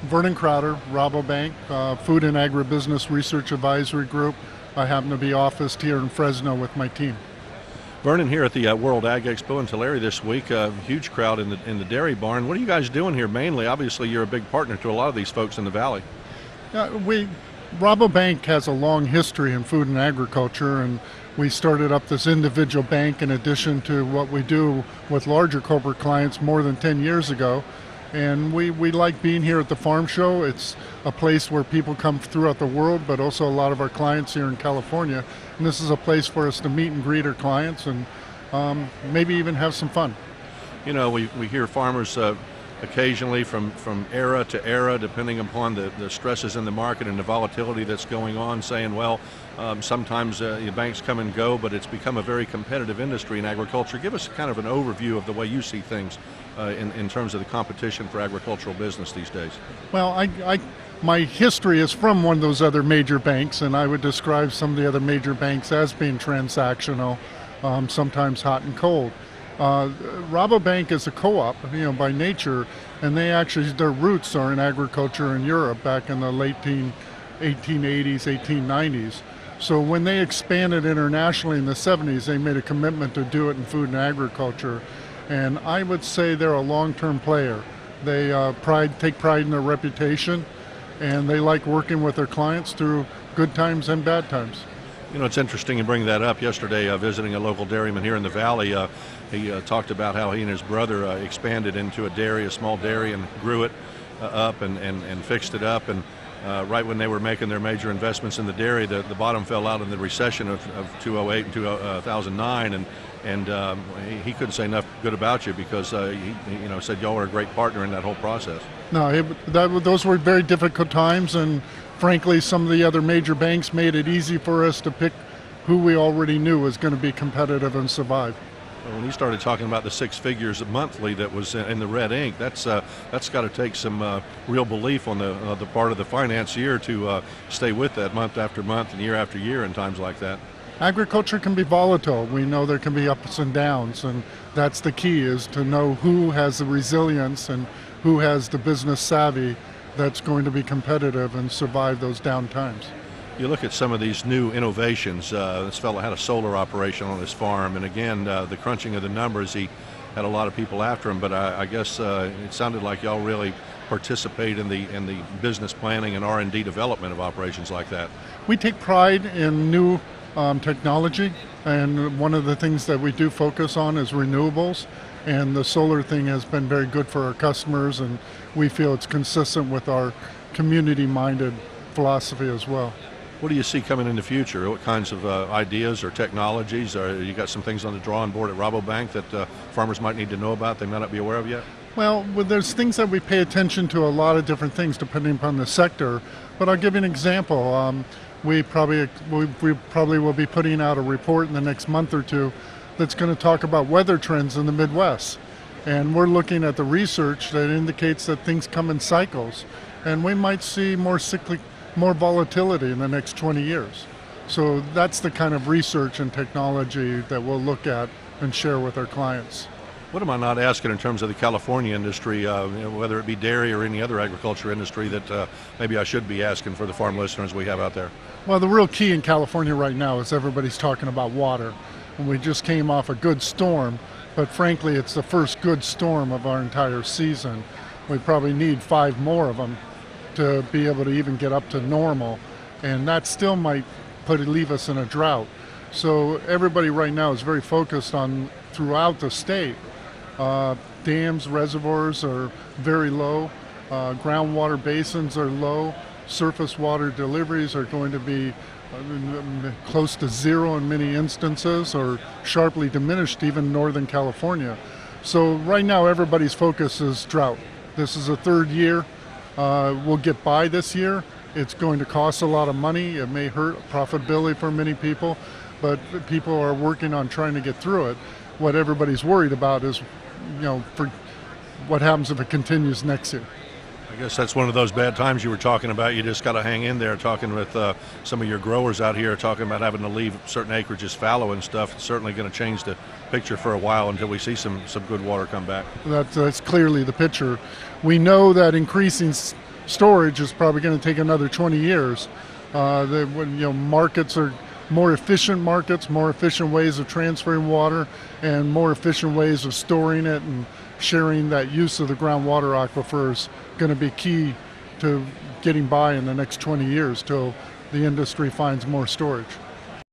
Vernon Crowder, Rabobank, Food and Agribusiness Research Advisory Group. I happen to be officed here in Fresno with my team. Vernon, here at the World Ag Expo in Tulare this week, a huge crowd in the dairy barn. What are you guys doing here mainly? Obviously, you're a big partner to a lot of these folks in the valley. Rabobank has a long history in food and agriculture, and we started up this individual bank in addition to what we do with larger corporate clients more than 10 years ago. And we like being here at the farm show. It's a place where people come throughout the world, but also a lot of our clients here in California. And this is a place for us to meet and greet our clients and maybe even have some fun. You know, we hear farmers occasionally from era to era, depending upon the stresses in the market and the volatility that's going on, saying, well, sometimes the banks come and go, but it's become a very competitive industry in agriculture. Give us kind of an overview of the way you see things in terms of the competition for agricultural business these days. Well, my history is from one of those other major banks, and I would describe some of the other major banks as being transactional, sometimes hot and cold. Rabobank is a co-op, by nature, and their roots are in agriculture in Europe back in the late 1880s, 1890s. So when they expanded internationally in the 70s, they made a commitment to do it in food and agriculture. And I would say they're a long-term player. They take pride in their reputation, and they like working with their clients through good times and bad times. You know, it's interesting you bring that up. Yesterday, visiting a local dairyman here in the valley, he talked about how he and his brother expanded into a small dairy, and grew it up and fixed it up. And right when they were making their major investments in the dairy, the bottom fell out in the recession of 2008 and 2009, and he couldn't say enough good about you because he said y'all were a great partner in that whole process. No, those were very difficult times, and frankly, some of the other major banks made it easy for us to pick who we already knew was going to be competitive and survive. When he started talking about the 6 figures monthly that was in the red ink, that's got to take some real belief on the part of the financier to stay with that month after month and year after year in times like that. Agriculture can be volatile. We know there can be ups and downs, and that's the key, is to know who has the resilience and who has the business savvy that's going to be competitive and survive those down times. You look at some of these new innovations. This fellow had a solar operation on his farm, and again, the crunching of the numbers, he had a lot of people after him, but I guess it sounded like y'all really participate in the business planning and R&D development of operations like that. We take pride in new technology, and one of the things that we do focus on is renewables, and the solar thing has been very good for our customers, and we feel it's consistent with our community-minded philosophy as well. What do you see coming in the future? What kinds of ideas or technologies? You got some things on the drawing board at Rabobank that farmers might need to know about, they might not be aware of yet? Well, there's things that we pay attention to, a lot of different things depending upon the sector, but I'll give you an example. We probably will be putting out a report in the next month or two that's going to talk about weather trends in the Midwest. And we're looking at the research that indicates that things come in cycles, and we might see more volatility in the next 20 years. So that's the kind of research and technology that we'll look at and share with our clients. What am I not asking in terms of the California industry, whether it be dairy or any other agriculture industry, that maybe I should be asking for the farm listeners we have out there? Well, the real key in California right now is everybody's talking about water. And we just came off a good storm, but frankly, it's the first good storm of our entire season. We probably need 5 more of them to be able to even get up to normal, and that still might leave us in a drought. So everybody right now is very focused on, throughout the state, dams, reservoirs are very low, groundwater basins are low, surface water deliveries are going to be close to zero in many instances, or sharply diminished even in Northern California. So right now everybody's focus is drought. This is the 3rd year. We'll get by this year. It's going to cost a lot of money. It may hurt profitability for many people, but people are working on trying to get through it. What everybody's worried about is, for what happens if it continues next year. I guess that's one of those bad times you were talking about. You just got to hang in there. Talking with some of your growers out here, talking about having to leave certain acreages fallow and stuff. It's certainly going to change the picture for a while until we see some good water come back. That's clearly the picture. We know that increasing storage is probably going to take another 20 years. Markets are more efficient markets, more efficient ways of transferring water, and more efficient ways of storing it and sharing that use of the groundwater aquifer is going to be key to getting by in the next 20 years till the industry finds more storage.